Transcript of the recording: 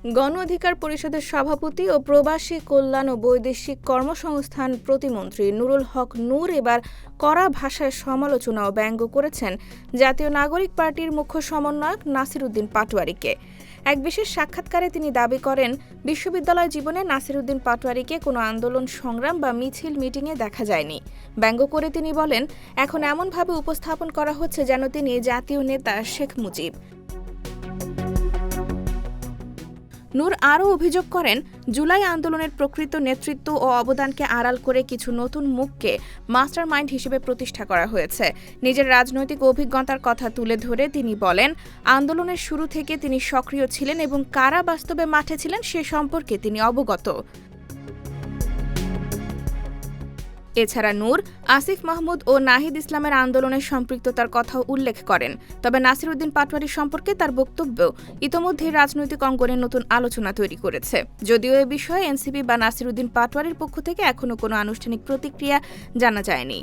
গণ অধিকার পরিষদের সভাপতি ও প্রবাসী কল্যাণ ও বৈদেশিক কর্মসংস্থান প্রতিমন্ত্রী নুরুল হক নূর এবার কড়া ভাষায় সমালোচনা ও ব্যঙ্গ করেছেন জাতীয় নাগরিক পার্টির মুখ্য সমন্বয়ক নাসির উদ্দিন পাটোয়ারীকে। এক বিশেষ সাক্ষাৎকারে তিনি দাবি করেন, বিশ্ববিদ্যালয় জীবনে নাসির উদ্দিন পাটোয়ারীকে কোনো আন্দোলন, সংগ্রাম বা মিছিল মিটিংয়ে দেখা যায়নি। ব্যঙ্গ করে তিনি বলেন, এখন এমনভাবে উপস্থাপন করা হচ্ছে যেন তিনি জাতীয় নেতা শেখ মুজিব। নূর আরও অভিযোগ করেন, জুলাই আন্দোলনের প্রকৃত নেতৃত্ব ও অবদানকে আড়াল করে কিছু নতুন মুখকে মাস্টার মাইন্ড হিসেবে প্রতিষ্ঠা করা হয়েছে। নিজের রাজনৈতিক অভিজ্ঞতার কথা তুলে ধরে তিনি বলেন, আন্দোলনের শুরু থেকে তিনি সক্রিয় ছিলেন এবং কারা বাস্তবে মাঠে ছিলেন সে সম্পর্কে তিনি অবগত। এছাড়া নূর আসিফ মাহমুদ ও নাহিদ ইসলামের আন্দোলনের সম্পৃক্ততার কথাও উল্লেখ করেন। তবে নাসির উদ্দিন পাটোয়ারী সম্পর্কে তার বক্তব্য ইতোমধ্যেই রাজনৈতিক অঙ্গনে নতুন আলোচনা তৈরি করেছে। যদিও এ বিষয়ে এনসিপি বা নাসির উদ্দিন পাটোয়ারীর পক্ষ থেকে এখনো কোনো আনুষ্ঠানিক প্রতিক্রিয়া জানা যায়নি।